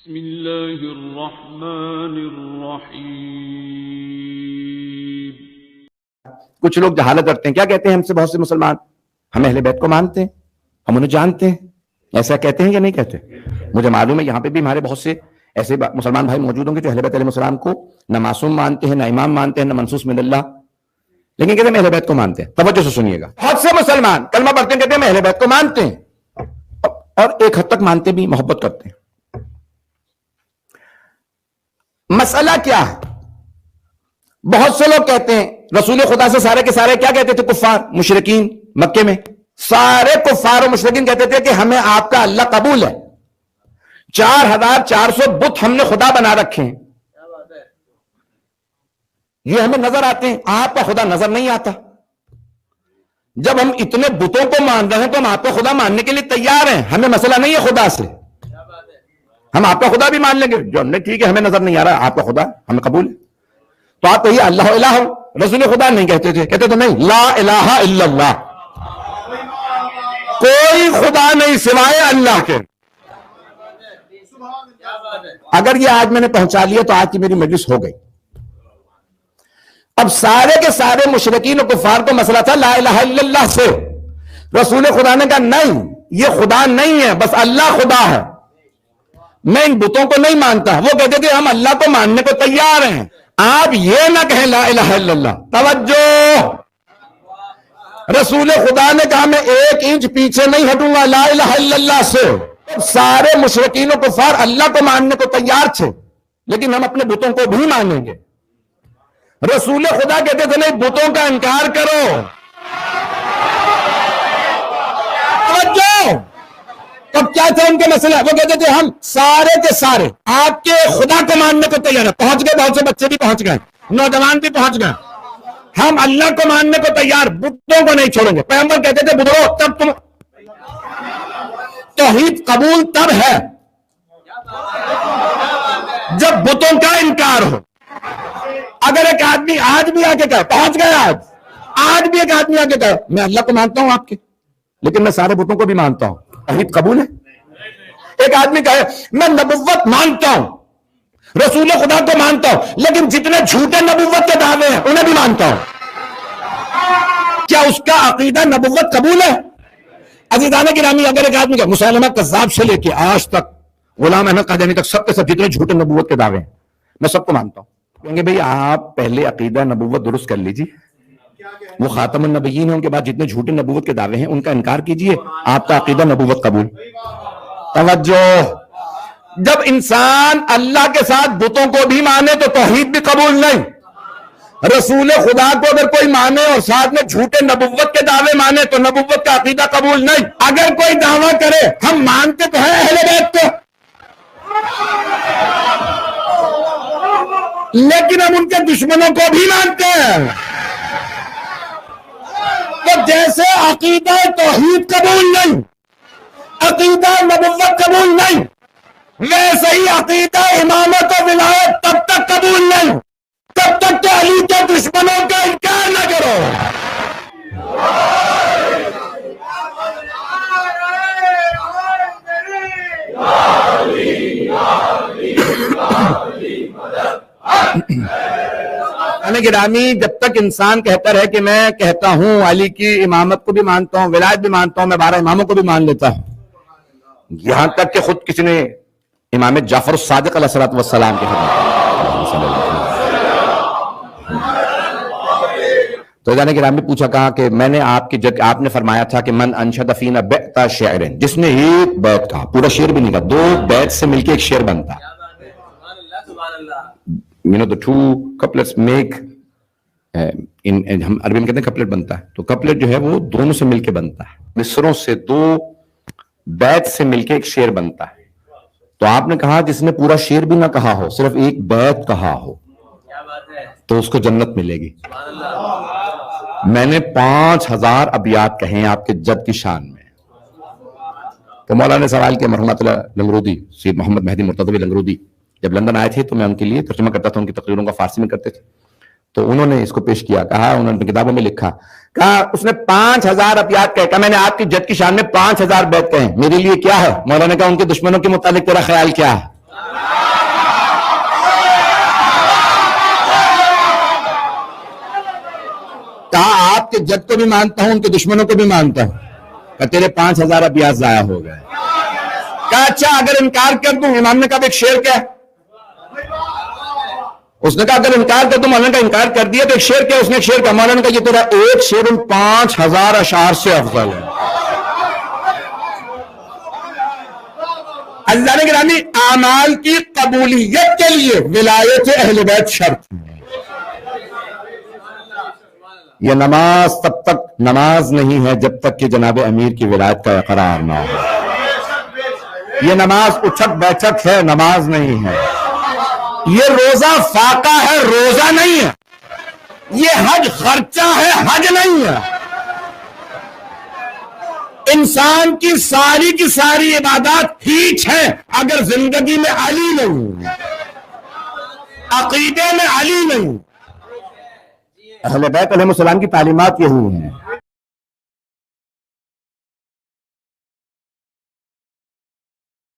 بسم اللہ الرحمن الرحیم۔ کچھ لوگ جہالت کرتے ہیں، کیا کہتے ہیں ہم سے بہت سے مسلمان؟ ہم اہل بیت کو مانتے ہیں، ہم انہیں جانتے ہیں، ایسا کہتے ہیں یا نہیں کہتے؟ مجھے معلوم ہے یہاں پہ بھی ہمارے بہت سے ایسے مسلمان بھائی موجود ہوں گے جو اہل بیت علیہ السلام کو نہ معصوم مانتے ہیں، نہ امام مانتے ہیں، نہ منصوص من اللہ، لیکن کہتے ہیں ہم اہل بیت کو مانتے ہیں۔ توجہ سے سنیے گا، بہت سے مسلمان کلمہ پڑھتے ہیں، کہتے ہیں ہم اہل بیت کو مانتے ہیں، اور ایک حد تک مانتے بھی، محبت کرتے ہیں۔ مسئلہ کیا ہے؟ بہت سے لوگ کہتے ہیں رسول خدا سے سارے کے سارے کیا کہتے تھے؟ کفار مشرکین مکے میں سارے کفار و مشرکین کہتے تھے کہ ہمیں آپ کا اللہ قبول ہے، 4400 بت ہم نے خدا بنا رکھے ہیں، یہ ہمیں نظر آتے ہیں، آپ کا خدا نظر نہیں آتا۔ جب ہم اتنے بتوں کو مان رہے ہیں تو ہم آپ کا خدا ماننے کے لیے تیار ہیں، ہمیں مسئلہ نہیں ہے خدا سے، ہم آپ کا خدا بھی مان لیں گے، جو ہم نے ٹھیک ہے ہمیں نظر نہیں آ رہا، آپ کا خدا ہمیں قبول ہے۔ تو آپ کہیے اللہ الہ، رسول خدا نہیں کہتے تھے، کہتے تھے نہیں، لا الہ الا اللہ، کوئی خدا نہیں سوائے اللہ کے۔ اگر یہ آج میں نے پہنچا لیا تو آج کی میری مجلس ہو گئی۔ اب سارے کے سارے مشرکین و کفار کو مسئلہ تھا لا الہ الا اللہ سے، رسول خدا نے کہا نہیں، یہ خدا نہیں ہے، بس اللہ خدا ہے، میں ان بتوں کو نہیں مانتا۔ وہ کہتے تھے ہم اللہ کو ماننے کو تیار ہیں، آپ یہ نہ کہیں لا الہ الا اللہ۔ توجہ، رسول خدا نے کہا میں 1 انچ پیچھے نہیں ہٹوں گا لا الہ الا اللہ سے۔ سارے مشرکین و کفار اللہ کو ماننے کو تیار تھے، لیکن ہم اپنے بتوں کو بھی مانیں گے۔ رسول خدا کہتے تھے نہیں، بتوں کا انکار کرو۔ توجہ، تب کیا تھا ان کے مسئلہ؟ وہ کہتے تھے ہم سارے کے سارے آپ کے خدا کو ماننے کو تیار ہیں۔ پہنچ گئے، بہت سے بچے بھی پہنچ گئے، نوجوان بھی پہنچ گئے، ہم اللہ کو ماننے کو تیار، بتوں کو نہیں چھوڑیں گے۔ پیغمبر کہتے تھے بدھو، تب تم توحید قبول تب ہے جب بتوں کا انکار ہو۔ اگر ایک آدمی آج بھی آ کے کہے، پہنچ گئے آج بھی ایک آدمی آ کے کہے میں اللہ کو مانتا ہوں آپ کے، لیکن میں سارے بتوں کو بھی مانتا ہوں، توحید قبول ہے؟ ایک آدمی کہے میں نبوت مانتا ہوں، رسول خدا کو مانتا ہوں، لیکن جتنے جھوٹے نبوت کے دعوے ہیں انہیں بھی مانتا ہوں، کیا اس کا عقیدہ نبوت قبول ہے؟ عزیزان گرامی، اگر ایک آدمی کا مسلمہ کذاب سے لے کے آج تک غلام احمد قادیانی تک سب کے سب جتنے جھوٹے نبوت کے دعوے ہیں میں سب کو مانتا ہوں، کہیں گے بھئی آپ پہلے عقیدہ نبوت درست کر لیجیے، وہ خاتم النبیین ہیں، ان کے بعد جتنے جھوٹے نبوت کے دعوے ہیں ان کا انکار کیجیے، آپ کا عقیدہ نبوت قبول۔ توجہ، جب انسان اللہ کے ساتھ بتوں کو بھی مانے تو توحید بھی قبول نہیں، رسول خدا کو اگر کوئی مانے اور ساتھ میں جھوٹے نبوت کے دعوے مانے تو نبوت کا عقیدہ قبول نہیں۔ اگر کوئی دعویٰ کرے ہم مانتے تو ہیں اہل بیت کو، لیکن ہم ان کے دشمنوں کو بھی مانتے ہیں، تو جیسے عقیدہ توحید قبول نہیں، عقیدہ نبوت قبول نہیں، ویسے ہی عقیدہ امامت و ولایت تب تک قبول نہیں تب تک کہ علی کے دشمنوں کا انکار نہ کرو۔ گرامی، جب تک انسان کہتا رہے کہ میں کہتا ہوں علی کی امامت کو بھی مانتا ہوں، ولایت بھی مانتا ہوں، میں 12 اماموں کو بھی مان لیتا ہوں، یہاں تک کہ خود کسی نے امام جعفر الصادق علیہ السلام کی خدمت تو جانے گرامی پوچھا، کہا کہ میں نے آپ نے فرمایا تھا کہ من انشد فینا بیت شعر، جس نے ایک بیت کہا، پورا شعر بھی نہیں کہا، 2 بیت سے مل کے ایک شعر بنتا، the two couplets make ہم عربی میں کہتے ہیں کپلٹ بنتا ہے، تو کپلٹ جو ہے وہ دونوں سے مل کے بنتا ہے، مصروں سے 2 بیت سے مل کے ایک شعر بنتا ہے۔ تو آپ نے کہا جس نے پورا شعر بھی نہ کہا ہو، صرف ایک بیت کہا ہو تو اس کو جنت ملے گی۔ میں نے 5000 ابیات کہے ہیں آپ کے جد کی شان میں۔ تو مولانا نے سوال کیا، مرحوم اللہ لنگرودی، سید محمد مہدی مرتضوی لنگرودی جب لندن آئے تھے تو میں ان کے لیے ترجمہ کرتا تھا، ان کی تقریروں کا فارسی میں کرتے تھے، تو انہوں نے اس کو پیش کیا، کہا انہوں نے کتابوں میں لکھا، کہا اس نے 5000 ابیات کہے، کہا میں نے آپ کی جد کی شان میں 5000 بیت کہے، میرے لیے کیا ہے؟ مولانا نے کہا ان کے دشمنوں کے متعلق تیرا خیال کیا ہے؟ کہا آپ کے جد کو بھی مانتا ہوں ان کے دشمنوں کو بھی مانتا ہوں. کہ تیرے 5,000 ابیات ضائع ہو گئے. کہا اچھا اگر انکار کر دوں؟ امام نے کہا ایک شعر کیا ہے؟ اس نے کہا اگر انکار کر دوں، مولانا کا انکار کر دیا تو ایک شعر کیا؟ اس نے ایک شعر کہا. مولانا کا یہ تیرا ایک شعر ان 5,000 اشعار سے افضل ہے. اللہ نے گرامی اعمال کی قبولیت کے لیے ولایت اہل بیت شرط ہے. یہ نماز تب تک نماز نہیں ہے جب تک کہ جناب امیر کی ولایت کا اقرار نہ ہو. یہ نماز اٹھک بیٹھک ہے، نماز نہیں ہے. یہ روزہ فاقہ ہے، روزہ نہیں ہے. یہ حج خرچہ ہے، حج نہیں ہے. انسان کی ساری عبادات ہیچ ہیں اگر زندگی میں علی نہیں، عقیدے میں علی نہیں. اہل بیت علیہ السلام کی تعلیمات یہی ہیں.